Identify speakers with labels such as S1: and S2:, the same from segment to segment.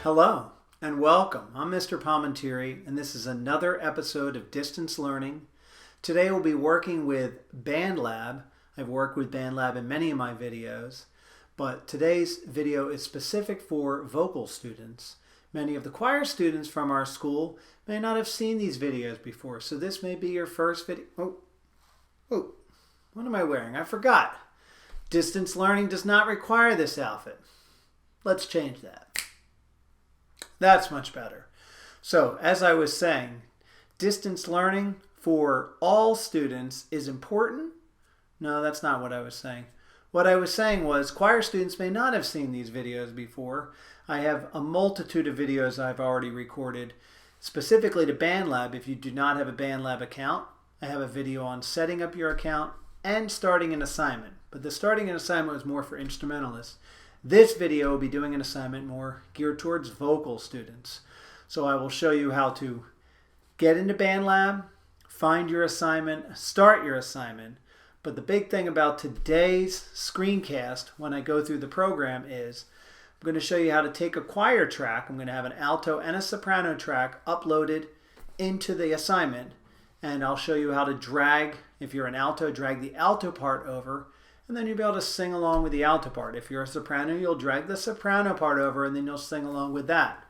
S1: Hello and welcome. I'm Mr. Palmentieri and this is another episode of Distance Learning. Today we'll be working with BandLab. I've worked with BandLab in many of my videos, but today's video is specific for vocal students. Many of the choir students from our school may not have seen these videos before, so this may be your first video. Oh, what am I wearing? I forgot. Distance learning does not require this outfit. Let's change that. That's much better. So, as I was saying, distance learning for all students is important. No, that's not what I was saying. What I was saying was choir students may not have seen these videos before. I have a multitude of videos I've already recorded specifically to BandLab. If you do not have a BandLab account, I have a video on setting up your account and starting an assignment. But the starting an assignment was more for instrumentalists. This video will be doing an assignment more geared towards vocal students. So I will show you how to get into BandLab, find your assignment, start your assignment. But the big thing about today's screencast when I go through the program is I'm going to show you how to take a choir track. I'm going to have an alto and a soprano track uploaded into the assignment. And I'll show you how to drag, if you're an alto, drag the alto part over. And then you'll be able to sing along with the alto part. If you're a soprano, you'll drag the soprano part over and then you'll sing along with that.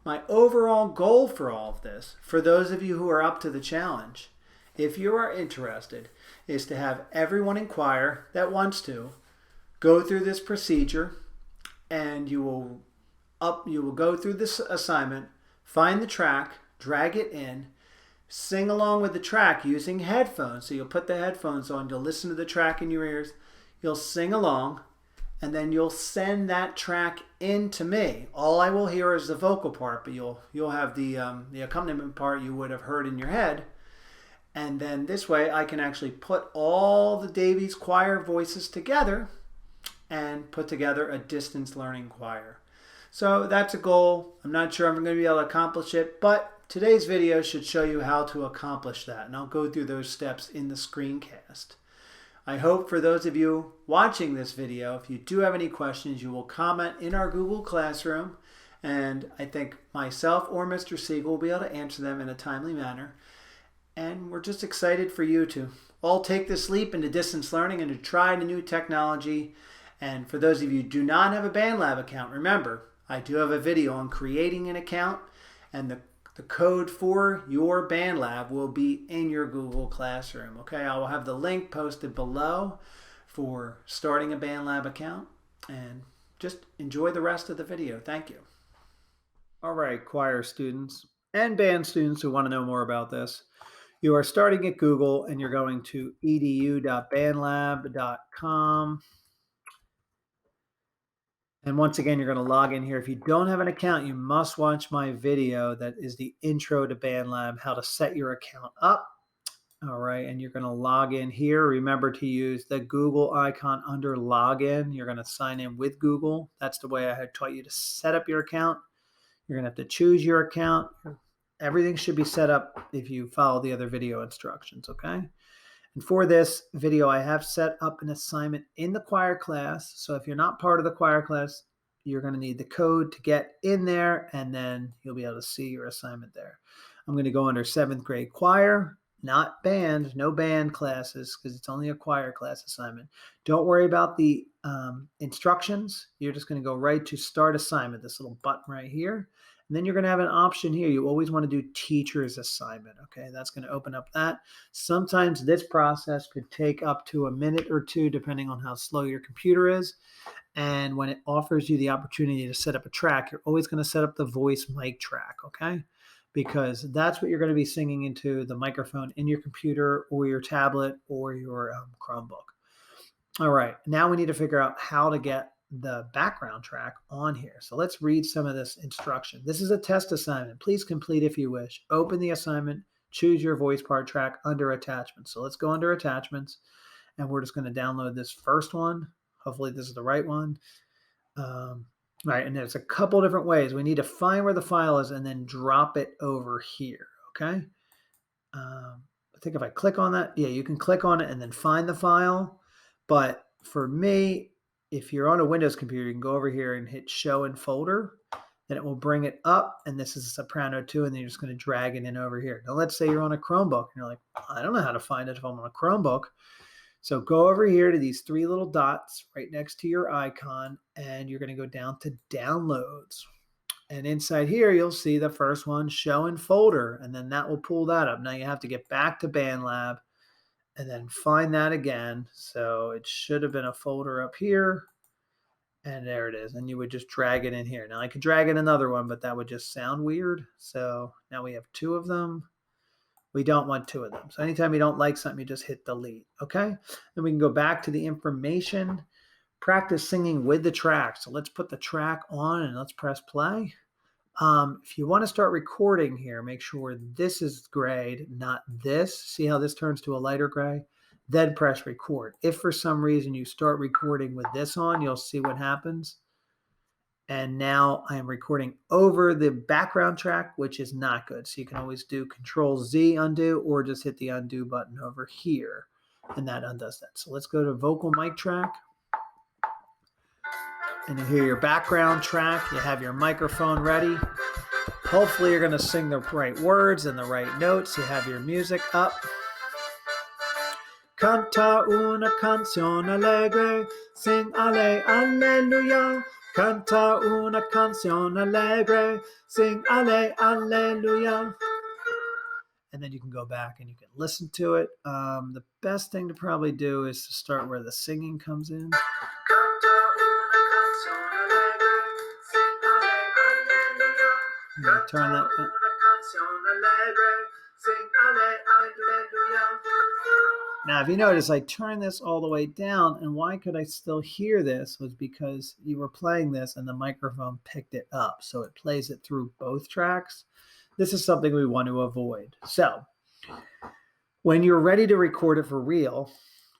S1: My overall goal for all of this, for those of you who are up to the challenge, if you are interested, is to have everyone in choir that wants to go through this procedure, and you will go through this assignment, find the track, drag it in, sing along with the track using headphones. So you'll put the headphones on, you'll listen to the track in your ears, you'll sing along, and then you'll send that track in to me. All I will hear is the vocal part, but you'll have the accompaniment part you would have heard in your head. And then this way I can actually put all the Davies choir voices together and put together a distance learning choir. So that's a goal. I'm not sure I'm going to be able to accomplish it, but today's video should show you how to accomplish that. And I'll go through those steps in the screencast. I hope for those of you watching this video, if you do have any questions, you will comment in our Google Classroom. And I think myself or Mr. Seigel will be able to answer them in a timely manner. And we're just excited for you to all take this leap into distance learning and to try the new technology. And for those of you who do not have a BandLab account, remember, I do have a video on creating an account, and the code for your BandLab will be in your Google Classroom. Okay, I will have the link posted below for starting a BandLab account, and just enjoy the rest of the video. Thank you. All right, choir students and band students who want to know more about this, you are starting at Google and you're going to edu.bandlab.com. And once again, you're going to log in here. If you don't have an account, you must watch my video that is the intro to BandLab, how to set your account up. All right, and you're going to log in here. Remember to use the Google icon under login. You're going to sign in with Google. That's the way I had taught you to set up your account. You're going to have to choose your account. Everything should be set up if you follow the other video instructions, okay? And for this video, I have set up an assignment in the choir class. So if you're not part of the choir class, you're going to need the code to get in there, and then you'll be able to see your assignment there. I'm going to go under 7th grade choir, not band, no band classes, because it's only a choir class assignment. Don't worry about the instructions. You're just going to go right to start assignment, this little button right here. And then you're going to have an option here. You always want to do teacher's assignment. Okay, that's going to open up that. Sometimes this process could take up to a minute or two, depending on how slow your computer is. And when it offers you the opportunity to set up a track, you're always going to set up the voice mic track, okay? Because that's what you're going to be singing into the microphone in your computer or your tablet or your Chromebook. All right, now we need to figure out how to get the background track on here. So let's read some of this instruction. This is a test assignment. Please complete if you wish. Open the assignment, choose your voice part track under attachments. So let's go under attachments, and we're just going to download this first one. Hopefully this is the right one. Right, and there's a couple different ways. We need to find where the file is and then drop it over here, okay? I think if I click on that, yeah, you can click on it and then find the file. But for me, if you're on a Windows computer, you can go over here and hit Show in Folder, then it will bring it up, and this is a soprano too, and then you're just going to drag it in over here. Now let's say you're on a Chromebook, and you're like, I don't know how to find it if I'm on a Chromebook. So go over here to these three little dots right next to your icon, and you're going to go down to Downloads. And inside here, you'll see the first one, Show in Folder, and then that will pull that up. Now you have to get back to BandLab and then find that again. So it should have been a folder up here, and there it is. And you would just drag it in here. Now I could drag in another one, but that would just sound weird. So now we have two of them. We don't want two of them. So anytime you don't like something, you just hit delete, okay? Then we can go back to the information, practice singing with the track. So let's put the track on and let's press play. If you want to start recording here, make sure this is grayed, not this. See how this turns to a lighter gray? Then press record. If for some reason you start recording with this on, you'll see what happens. And now I am recording over the background track, which is not good. So you can always do Control-Z undo, or just hit the undo button over here, and that undoes that. So let's go to vocal mic track. And you hear your background track. You have your microphone ready. Hopefully you're going to sing the right words and the right notes. You have your music up. Canta una canción alegre, sing ale, alleluia. Canta una canción alegre, sing ale, alleluia. And then you can go back and you can listen to it. The best thing to probably do is to start where the singing comes in. Turn that. Now, if you notice, I turned this all the way down, and why could I still hear this was because you were playing this and the microphone picked it up, so it plays it through both tracks. This is something we want to avoid. So when you're ready to record it for real,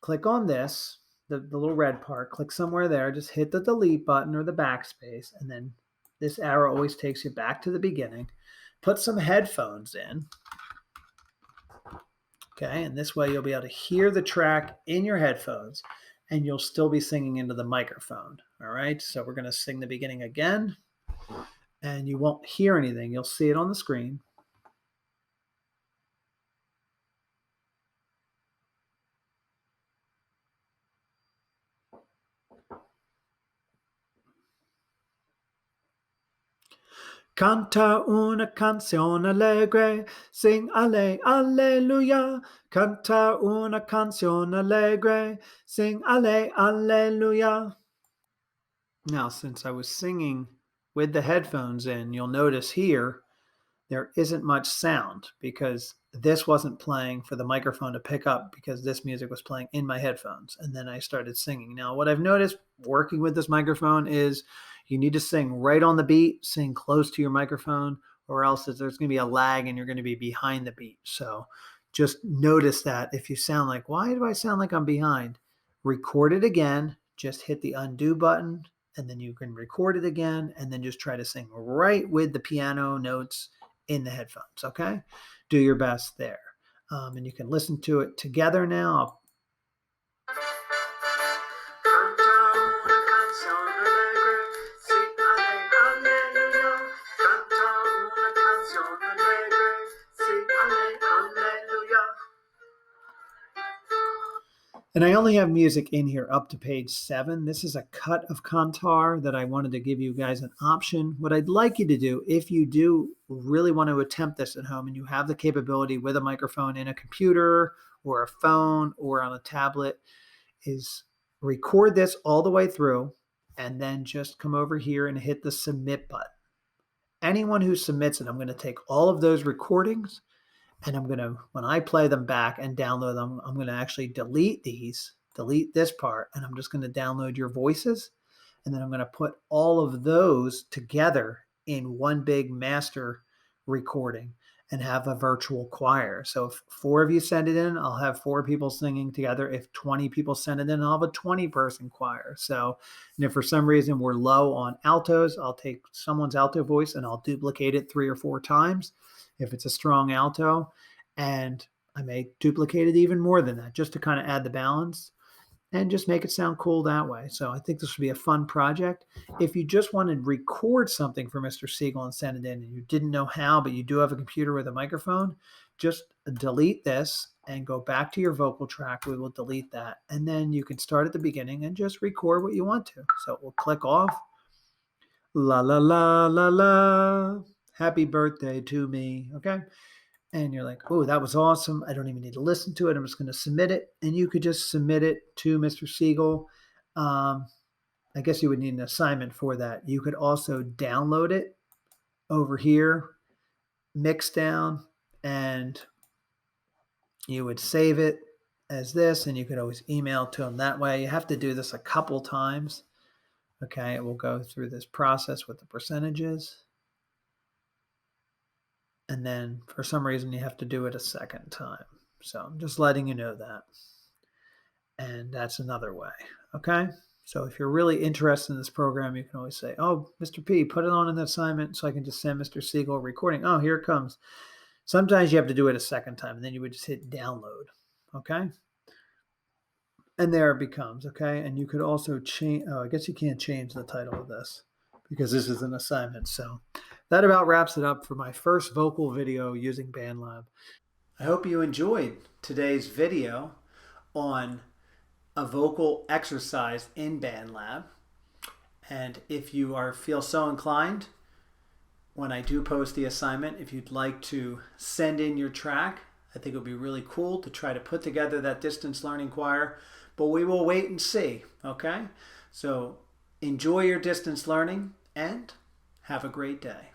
S1: click on this, the little red part, click somewhere there, just hit the delete button or the backspace, and then this arrow always takes you back to the beginning. Put some headphones in. Okay, and this way you'll be able to hear the track in your headphones, and you'll still be singing into the microphone. All right, so we're going to sing the beginning again, and you won't hear anything. You'll see it on the screen. Canta una canción alegre, sing ale, alleluia. Canta una canción alegre, sing ale, alleluia. Now, since I was singing with the headphones in, you'll notice here there isn't much sound because this wasn't playing for the microphone to pick up because this music was playing in my headphones. And then I started singing. Now, what I've noticed working with this microphone is you need to sing right on the beat, sing close to your microphone, or else there's going to be a lag and you're going to be behind the beat. So just notice that if you sound like, why do I sound like I'm behind? Record it again, just hit the undo button, and then you can record it again, and then just try to sing right with the piano notes in the headphones, okay? Do your best there. And you can listen to it together now. And I only have music in here up to page 7. This is a cut of Kantar that I wanted to give you guys an option. What I'd like you to do, if you do really want to attempt this at home and you have the capability with a microphone in a computer or a phone or on a tablet, is record this all the way through and then just come over here and hit the submit button. Anyone who submits it, I'm going to take all of those recordings, and I'm going to, when I play them back and download them, I'm going to actually delete this part, and I'm just going to download your voices. And then I'm going to put all of those together in one big master recording and have a virtual choir. So if 4 of you send it in, I'll have 4 people singing together. If 20 people send it in, I'll have a 20-person choir. So, and if for some reason we're low on altos, I'll take someone's alto voice and I'll duplicate it 3 or 4 times if it's a strong alto, and I may duplicate it even more than that just to kind of add the balance. and just make it sound cool that way. So I think this would be a fun project. If you just want to record something for Mr. Seigel and send it in and you didn't know how, but you do have a computer with a microphone, just delete this and go back to your vocal track. We will delete that. And then you can start at the beginning and just record what you want to. So we'll click off. La, la, la, la, la. Happy birthday to me. Okay. And you're like, oh, that was awesome. I don't even need to listen to it. I'm just going to submit it. And you could just submit it to Mr. Seigel. I guess you would need an assignment for that. You could also download it over here, mixdown, and you would save it as this, and you could always email to him that way. You have to do this a couple times. Okay, it will go through this process with the percentages. And then for some reason, you have to do it a second time. So I'm just letting you know that. And that's another way. Okay. So if you're really interested in this program, you can always say, oh, Mr. P, put it on an assignment so I can just send Mr. Seigel a recording. Oh, here it comes. Sometimes you have to do it a second time, and then you would just hit download. Okay. And there it becomes. Okay. And you could also change. Oh, I guess you can't change the title of this because this is an assignment. So that about wraps it up for my first vocal video using BandLab. I hope you enjoyed today's video on a vocal exercise in BandLab. And if you feel so inclined, when I do post the assignment, if you'd like to send in your track, I think it would be really cool to try to put together that distance learning choir, but we will wait and see, okay? So enjoy your distance learning and have a great day.